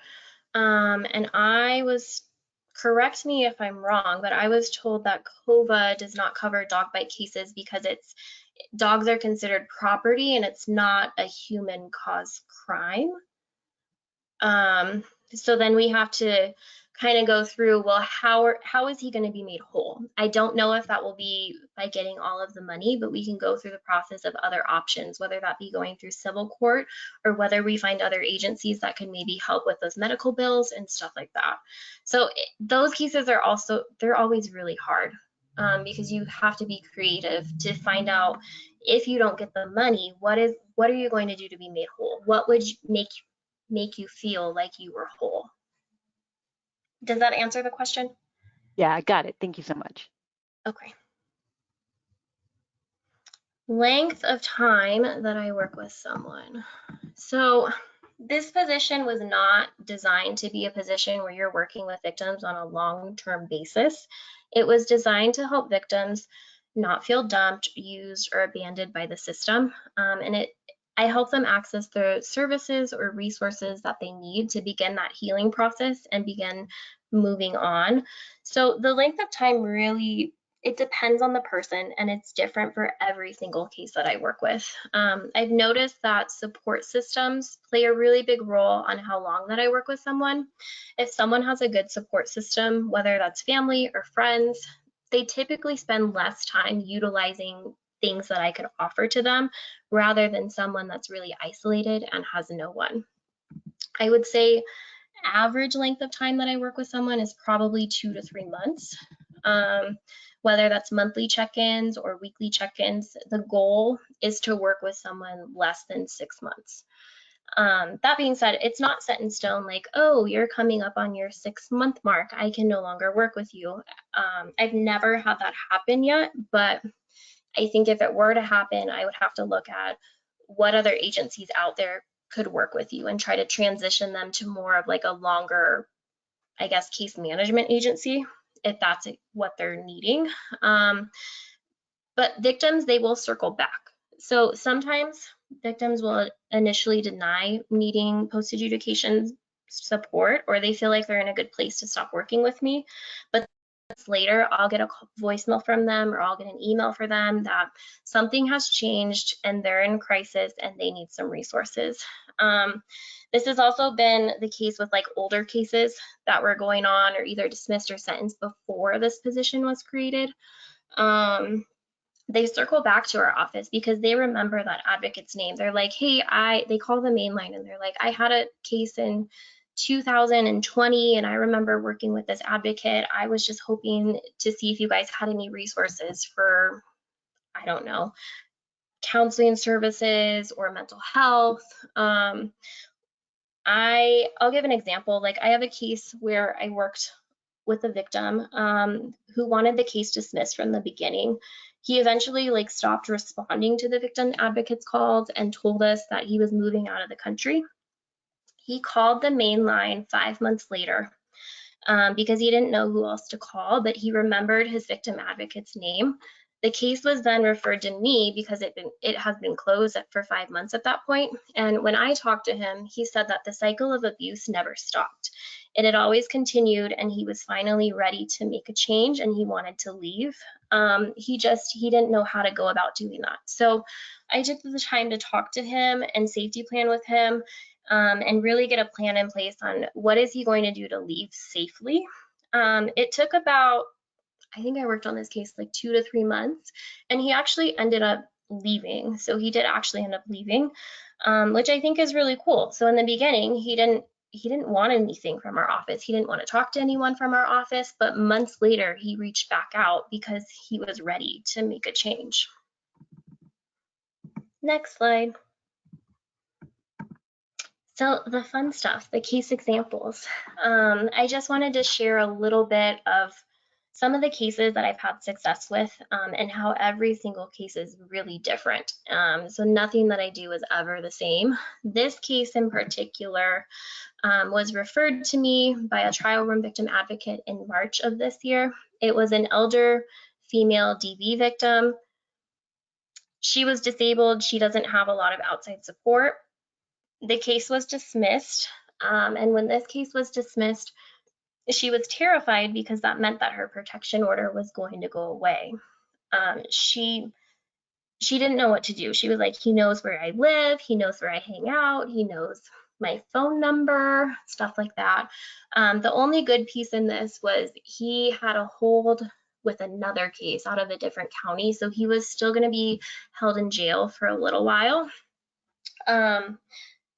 And I was, correct me if I'm wrong, but I was told that COVA does not cover dog bite cases because dogs are considered property and it's not a human caused crime. So then we have to kind of go through, well, how is he going to be made whole? I don't know if that will be by getting all of the money, but we can go through the process of other options, whether that be going through civil court, or whether we find other agencies that can maybe help with those medical bills and stuff like that. So those cases are they're always really hard, because you have to be creative to find out, if you don't get the money, what are you going to do to be made whole? What would make you feel like you were whole? Does that answer the question? Yeah, I got it. Thank you so much. Okay. Length of time that I work with someone. So this position was not designed to be a position where you're working with victims on a long-term basis. It was designed to help victims not feel dumped, used, or abandoned by the system. I help them access the services or resources that they need to begin that healing process and begin moving on. So the length of time really, it depends on the person, and it's different for every single case that I work with. I've noticed that support systems play a really big role on how long that I work with someone. If someone has a good support system, whether that's family or friends, they typically spend less time utilizing things that I could offer to them, rather than someone that's really isolated and has no one. I would say average length of time that I work with someone is probably 2 to 3 months. Whether that's monthly check-ins or weekly check-ins, the goal is to work with someone less than 6 months. That being said, it's not set in stone, like, oh, you're coming up on your 6-month mark, I can no longer work with you. I've never had that happen yet, but I think if it were to happen, I would have to look at what other agencies out there could work with you and try to transition them to more of like a longer I guess, case management agency, if that's what they're needing. But victims, they will circle back. So sometimes victims will initially deny needing post adjudication support, or they feel like they're in a good place to stop working with me. But later, I'll get a voicemail from them, or I'll get an email for them that something has changed and they're in crisis and they need some resources. This has also been the case with like older cases that were going on or either dismissed or sentenced before this position was created. They circle back to our office because they remember that advocate's name. They're like, hey, they call the main line and they're like, I had a case in 2020 and I remember working with this advocate. I was just hoping to see if you guys had any resources for, I don't know, counseling services or mental health. I'll give an example. Like, I have a case where I worked with a victim who wanted the case dismissed from the beginning. He eventually like stopped responding to the victim advocate's calls and told us that he was moving out of the country. He called the main line 5 months later because he didn't know who else to call, but he remembered his victim advocate's name. The case was then referred to me because it has been closed for 5 months at that point. And when I talked to him, he said that the cycle of abuse never stopped. It had always continued, and he was finally ready to make a change and he wanted to leave. He didn't know how to go about doing that. So I took the time to talk to him and safety plan with him and really get a plan in place on what is he going to do to leave safely. It took about, I think I worked on this case like 2 to 3 months, and he actually ended up leaving. So he did actually end up leaving, which I think is really cool. So in the beginning, he didn't want anything from our office. He didn't want to talk to anyone from our office, but months later, he reached back out because he was ready to make a change. Next slide. So the fun stuff, the case examples. I just wanted to share a little bit of some of the cases that I've had success with and how every single case is really different. So nothing that I do is ever the same. This case in particular was referred to me by a trial room victim advocate in March of this year. It was an elder female DV victim. She was disabled. She doesn't have a lot of outside support. The case was dismissed, and when this case was dismissed, she was terrified because that meant that her protection order was going to go away. She didn't know what to do. She was like, he knows where I live, he knows where I hang out, he knows my phone number, stuff like that. The only good piece in this was he had a hold with another case out of a different county, so he was still going to be held in jail for a little while.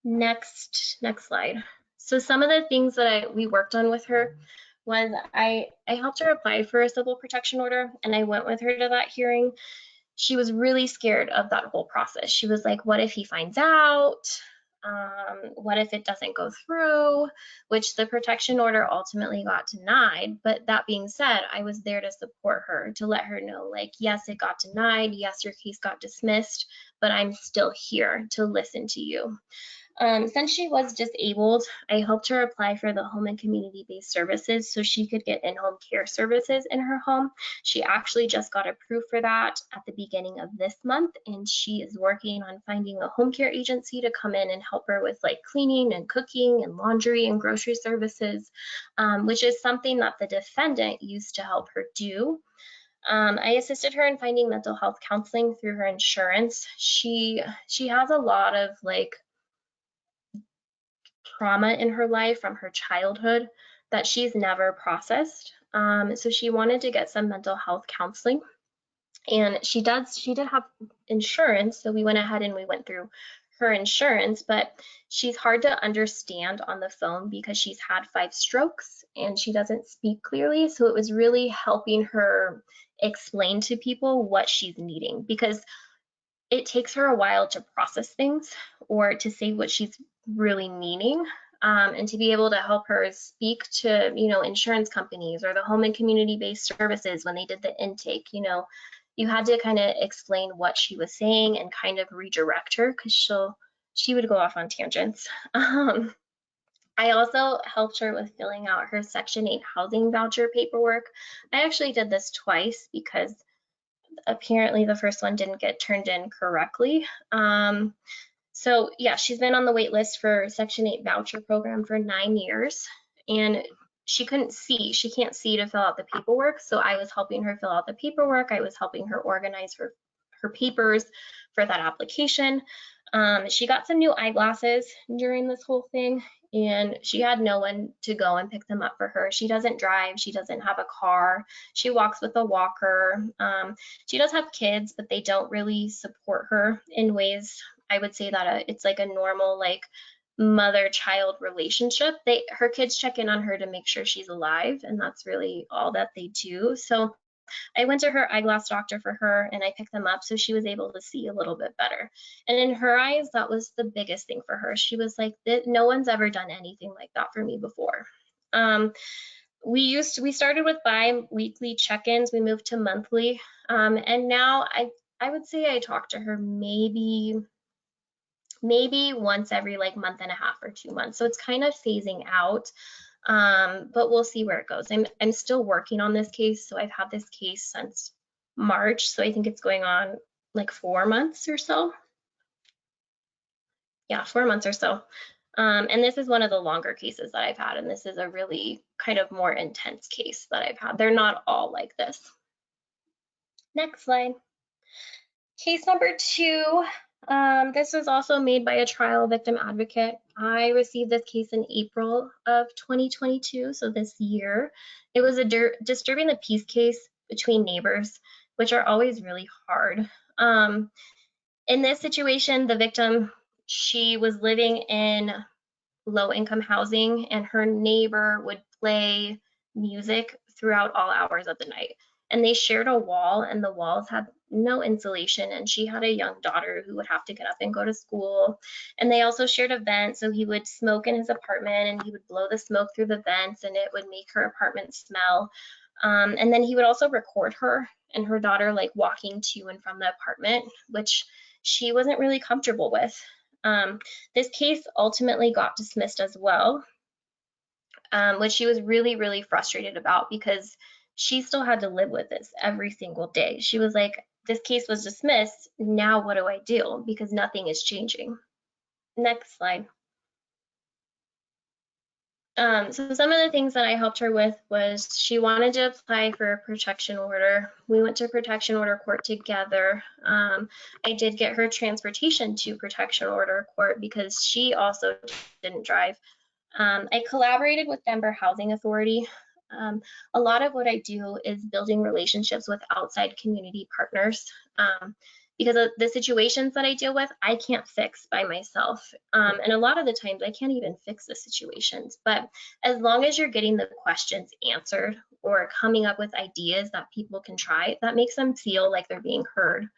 Next slide. So some of the things that we worked on with her was I helped her apply for a civil protection order, and I went with her to that hearing. She was really scared of that whole process. She was like, what if he finds out? What if it doesn't go through? Which the protection order ultimately got denied. But that being said, I was there to support her, to let her know, like, yes, it got denied. Yes, your case got dismissed, but I'm still here to listen to you. Since she was disabled, I helped her apply for the home and community-based services so she could get in-home care services in her home. She actually just got approved for that at the beginning of this month, and she is working on finding a home care agency to come in and help her with like cleaning and cooking and laundry and grocery services, which is something that the defendant used to help her do. I assisted her in finding mental health counseling through her insurance. She has a lot of like trauma in her life from her childhood that she's never processed. So she wanted to get some mental health counseling, and she did have insurance. So we went ahead and we went through her insurance, but she's hard to understand on the phone because she's had 5 strokes and she doesn't speak clearly. So it was really helping her explain to people what she's needing, because it takes her a while to process things or to say what she's really meaning, and to be able to help her speak to, insurance companies or the home and community-based services when they did the intake. You had to kind of explain what she was saying and kind of redirect her, because she would go off on tangents. I also helped her with filling out her Section 8 housing voucher paperwork. I actually did this twice because apparently the first one didn't get turned in correctly. So yeah, she's been on the wait list for Section 8 voucher program for 9 years, and she can't see to fill out the paperwork. So I was helping her fill out the paperwork. I was helping her organize her papers for that application. She got some new eyeglasses during this whole thing, and she had no one to go and pick them up for her. She doesn't drive. She doesn't have a car. She walks with a walker. She does have kids, but they don't really support her in ways. I would say that it's like a normal like mother-child relationship. Her kids check in on her to make sure she's alive, and that's really all that they do. So I went to her eyeglass doctor for her, and I picked them up so she was able to see a little bit better. And in her eyes, that was the biggest thing for her. She was like, no one's ever done anything like that for me before. We started with bi-weekly check-ins. We moved to monthly, and now I would say I talk to her maybe once every like month and a half or 2 months. So it's kind of phasing out. But we'll see where it goes. I'm still working on this case. So I've had this case since March. So I think it's going on like 4 months or so. Yeah, 4 months or so. And this is one of the longer cases that I've had. And this is a really kind of more intense case that I've had. They're not all like this. Next slide. Case number 2. This was also made by a trial victim advocate. I received this case in April of 2022, so this year. It was a disturbing the peace case between neighbors, which are always really hard. In this situation, the victim, she was living in low-income housing, and her neighbor would play music throughout all hours of the night. And they shared a wall, and the walls had no insulation, and she had a young daughter who would have to get up and go to school. And they also shared a vent, so he would smoke in his apartment, and he would blow the smoke through the vents, and it would make her apartment smell. And then he would also record her and her daughter like walking to and from the apartment, which she wasn't really comfortable with. This case ultimately got dismissed as well, which she was really, really frustrated about because she still had to live with this every single day. She was like, this case was dismissed, now what do I do? Because nothing is changing. Next slide. So some of the things that I helped her with was she wanted to apply for a protection order. We went to protection order court together. I did get her transportation to protection order court because she also didn't drive. I collaborated with Denver Housing Authority. A lot of what I do is building relationships with outside community partners. Because of the situations that I deal with, I can't fix by myself. And a lot of the times I can't even fix the situations. But as long as you're getting the questions answered or coming up with ideas that people can try, that makes them feel like they're being heard.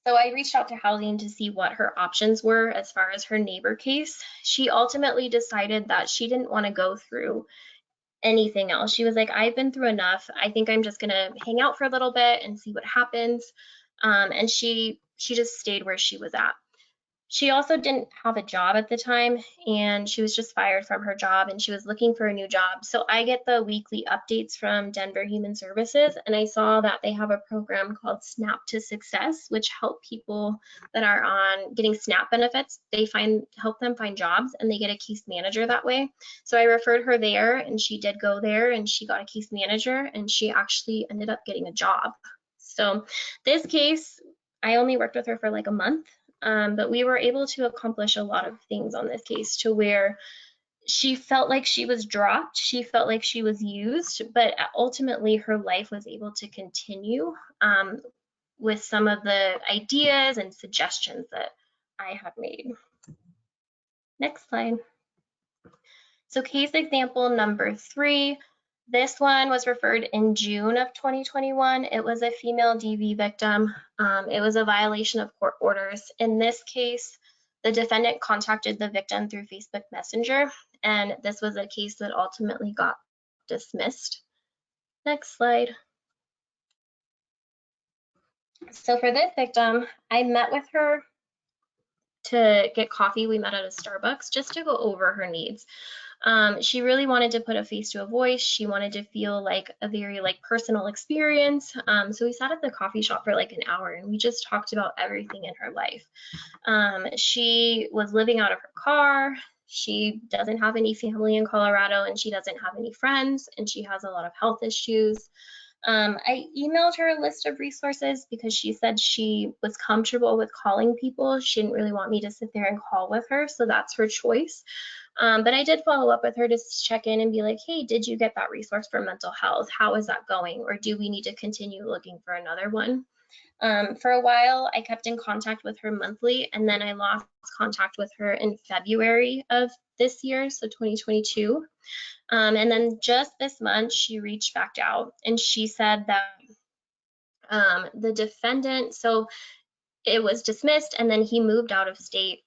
So I reached out to housing to see what her options were as far as her neighbor case. She ultimately decided that she didn't want to go through anything else. She was like, I've been through enough. I think I'm just gonna hang out for a little bit and see what happens. And she just stayed where she was at. She also didn't have a job at the time, and she was just fired from her job, and she was looking for a new job. So I get the weekly updates from Denver Human Services, and I saw that they have a program called SNAP to Success, which help people that are on getting SNAP benefits. They help them find jobs, and they get a case manager that way. So I referred her there, and she did go there, and she got a case manager, and she actually ended up getting a job. So this case, I only worked with her for like a month. But we were able to accomplish a lot of things on this case to where she felt like she was dropped, she felt like she was used, but ultimately her life was able to continue with some of the ideas and suggestions that I had made. Next slide. So case example number 3. This one was referred in June of 2021. It was a female DV victim. It was a violation of court orders. In this case, the defendant contacted the victim through Facebook Messenger, and this was a case that ultimately got dismissed. Next slide. So for this victim, I met with her to get coffee. We met at a Starbucks just to go over her needs. She really wanted to put a face to a voice. She wanted to feel like a very personal experience. So we sat at the coffee shop for like an hour and we just talked about everything in her life. She was living out of her car. She doesn't have any family in Colorado and she doesn't have any friends and she has a lot of health issues. I emailed her a list of resources because she said she was comfortable with calling people. She didn't really want me to sit there and call with her, so that's her choice. But I did follow up with her to check in and be like, hey, did you get that resource for mental health? How is that going? Or do we need to continue looking for another one? For a while, I kept in contact with her monthly, and then I lost contact with her in February of this year, so 2022. And then just this month, she reached back out and she said that the defendant, so it was dismissed and then he moved out of state.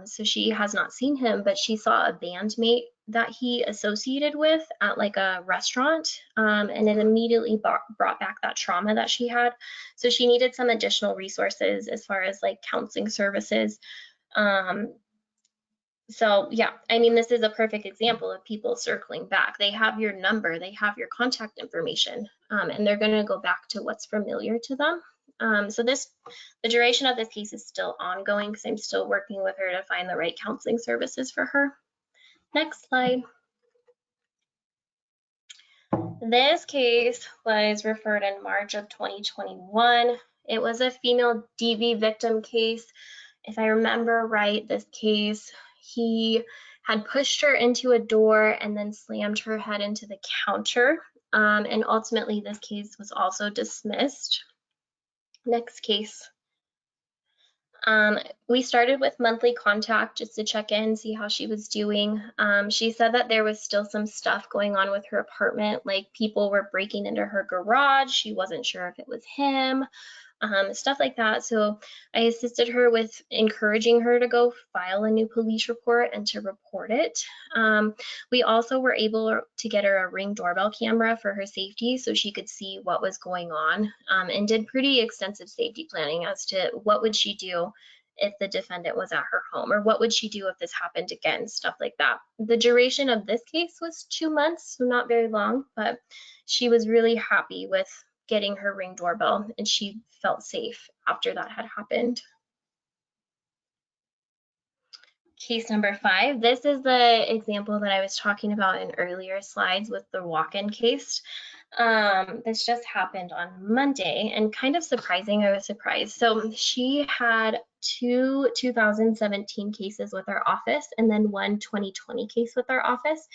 So she has not seen him, but she saw a bandmate that he associated with at like a restaurant, and it immediately brought back that trauma that she had. So she needed some additional resources as far as like counseling services. So yeah, I mean, this is a perfect example of people circling back. They have your number, they have your contact information, and they're going to go back to what's familiar to them. So the duration of this case is still ongoing because I'm still working with her to find the right counseling services for her. Next slide. This case was referred in March of 2021. It was a female DV victim case. If I remember right, this case, he had pushed her into a door and then slammed her head into the counter. And ultimately, this case was also dismissed. Next case. We started with monthly contact just to check in, see how she was doing. She said that there was still some stuff going on with her apartment, like people were breaking into her garage. She wasn't sure if it was him. Stuff like that. So I assisted her with encouraging her to go file a new police report and to report it. We also were able to get her a Ring doorbell camera for her safety so she could see what was going on, and did pretty extensive safety planning as to what would she do if the defendant was at her home, or what would she do if this happened again, stuff like that. The duration of this case was 2 months, so not very long, but she was really happy with getting her Ring doorbell and she felt safe after that had happened. Case number 5. This is the example that I was talking about in earlier slides with the walk-in case. This just happened on Monday and kind of surprising. I was surprised. So she had 2 2017 cases with our office and then 1 2020 case with our office.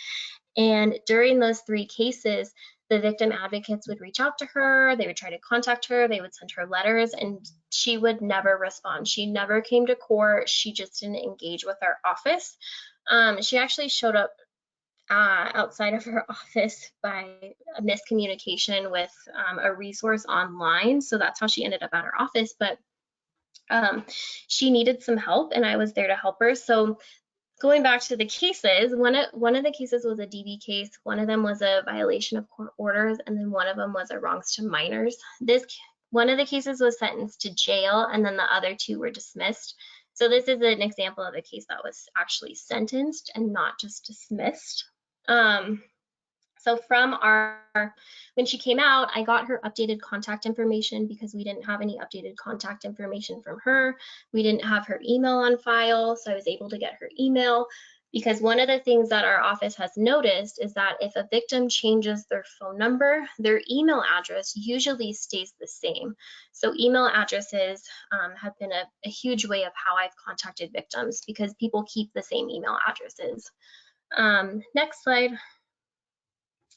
And during those 3 cases, the victim advocates would reach out to her, they would try to contact her, they would send her letters, and she would never respond. She never came to court. She just didn't engage with our office. She actually showed up outside of her office by a miscommunication with a resource online. So that's how she ended up at our office. But she needed some help and I was there to help her. So going back to the cases, one of the cases was a DV case, one of them was a violation of court orders, and then one of them was a wrongs to minors. One of the cases was sentenced to jail, and then the other 2 were dismissed. So this is an example of a case that was actually sentenced and not just dismissed. So from when she came out, I got her updated contact information because we didn't have any updated contact information from her. We didn't have her email on file, so I was able to get her email, because one of the things that our office has noticed is that if a victim changes their phone number, their email address usually stays the same. So email addresses have been a huge way of how I've contacted victims because people keep the same email addresses. Next slide.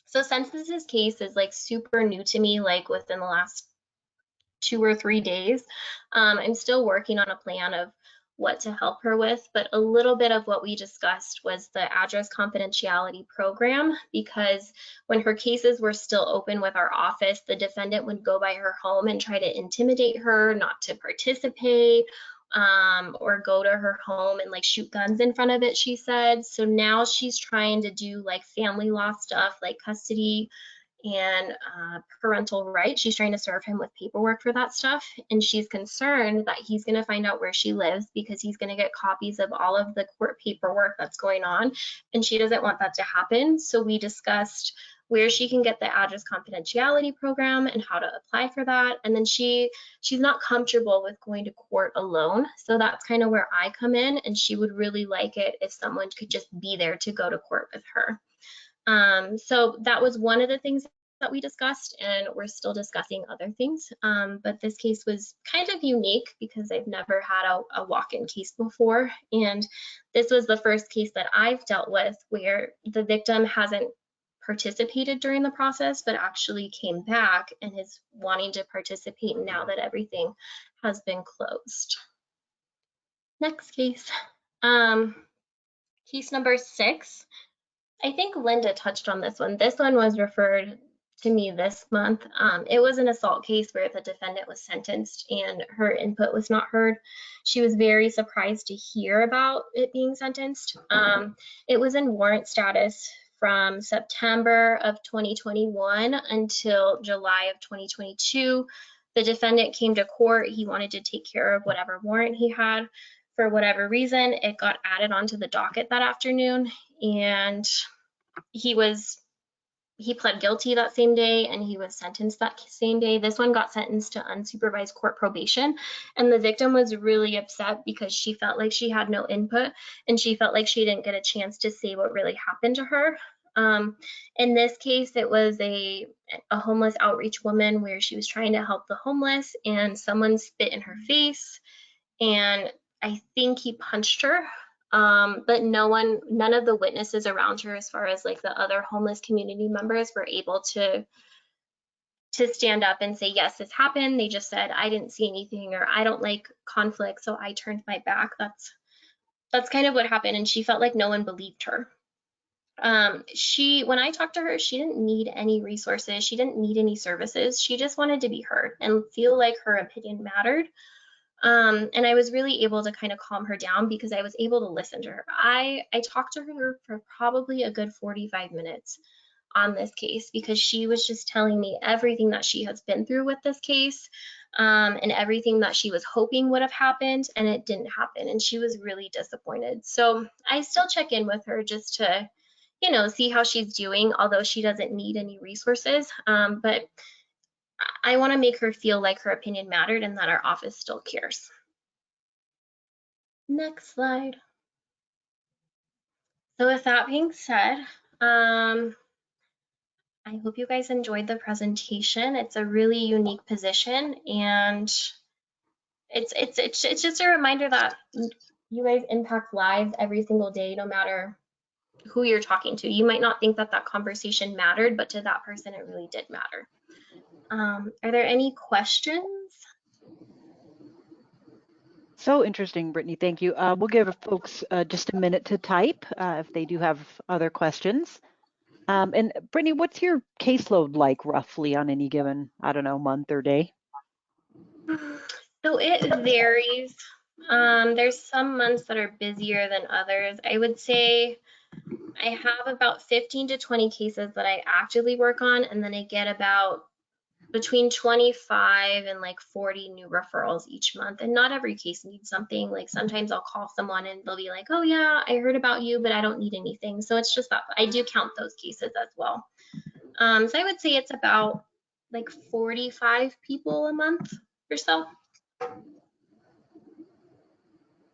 So since this case is like super new to me, like within the last 2 or 3 days, I'm still working on a plan of what to help her with, but a little bit of what we discussed was the address confidentiality program, because when her cases were still open with our office, the defendant would go by her home and try to intimidate her not to participate, or go to her home and like shoot guns in front of it, she said. So now she's trying to do like family law stuff, like custody and parental rights. She's trying to serve him with paperwork for that stuff. And she's concerned that he's going to find out where she lives because he's going to get copies of all of the court paperwork that's going on. And she doesn't want that to happen. So we discussed where she can get the address confidentiality program and how to apply for that. And then she's not comfortable with going to court alone. So that's kind of where I come in, and she would really like it if someone could just be there to go to court with her. So that was one of the things that we discussed, and we're still discussing other things. But this case was kind of unique because I've never had a walk-in case before. And this was the first case that I've dealt with where the victim hasn't participated during the process, but actually came back and is wanting to participate now that everything has been closed. Next case. Case number 6. I think Linda touched on this one. This one was referred to me this month. It was an assault case where the defendant was sentenced and her input was not heard. She was very surprised to hear about it being sentenced. It was in warrant status from September of 2021 until July of 2022. The defendant came to court. He wanted to take care of whatever warrant he had. For whatever reason, it got added onto the docket that afternoon, and he pled guilty that same day, and he was sentenced that same day. This one got sentenced to unsupervised court probation, and the victim was really upset because she felt like she had no input, and she felt like she didn't get a chance to say what really happened to her. In this case, it was a homeless outreach woman where she was trying to help the homeless, and someone spit in her face, and I think he punched her. But none of the witnesses around her, as far as like the other homeless community members, were able to stand up and say, yes, this happened. They just said, I didn't see anything, or I don't like conflict, so I turned my back. That's kind of what happened, and she felt like no one believed her. When I talked to her, she didn't need any resources. She didn't need any services. She just wanted to be heard and feel like her opinion mattered. And I was really able to kind of calm her down because I was able to listen to her. I talked to her for probably a good 45 minutes on this case because she was just telling me everything that she has been through with this case, and everything that she was hoping would have happened, and it didn't happen, and she was really disappointed. So I still check in with her just to, see how she's doing, although she doesn't need any resources. But I want to make her feel like her opinion mattered and that our office still cares. Next slide. So with that being said, I hope you guys enjoyed the presentation. It's a really unique position, and it's just a reminder that you guys impact lives every single day, no matter who you're talking to. You might not think that conversation mattered, but to that person, it really did matter. Are there any questions? So interesting, Brittany. Thank you. We'll give folks just a minute to type if they do have other questions. And Brittany, what's your caseload like roughly on any given, I don't know, month or day? So it varies. There's some months that are busier than others. I would say I have about 15 to 20 cases that I actively work on, and then I get about between 25 and like 40 new referrals each month. And not every case needs something. Like sometimes I'll call someone and they'll be like, oh yeah, I heard about you, but I don't need anything. So it's just that I do count those cases as well. So I would say it's about like 45 people a month or so.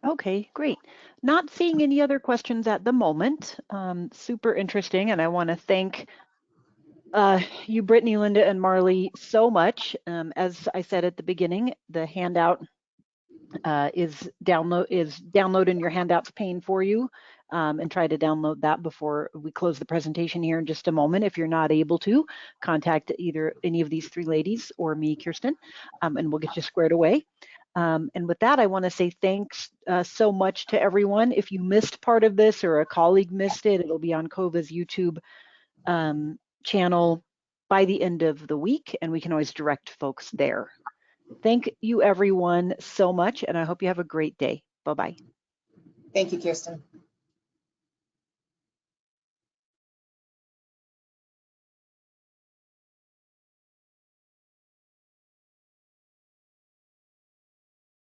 Okay, great. Not seeing any other questions at the moment. Super interesting, and I want to thank you, Brittany, Linda, and Marley so much. As I said at the beginning, the handout is download in your handouts pane for you, and try to download that before we close the presentation here in just a moment. If you're not able to, contact either any of these three ladies or me, Kirsten, and we'll get you squared away. And with that, I want to say thanks so much to everyone. If you missed part of this or a colleague missed it, it'll be on COVA's YouTube channel by the end of the week, and we can always direct folks there. Thank you, everyone, so much, and I hope you have a great day. Bye-bye. Thank you, Kirsten.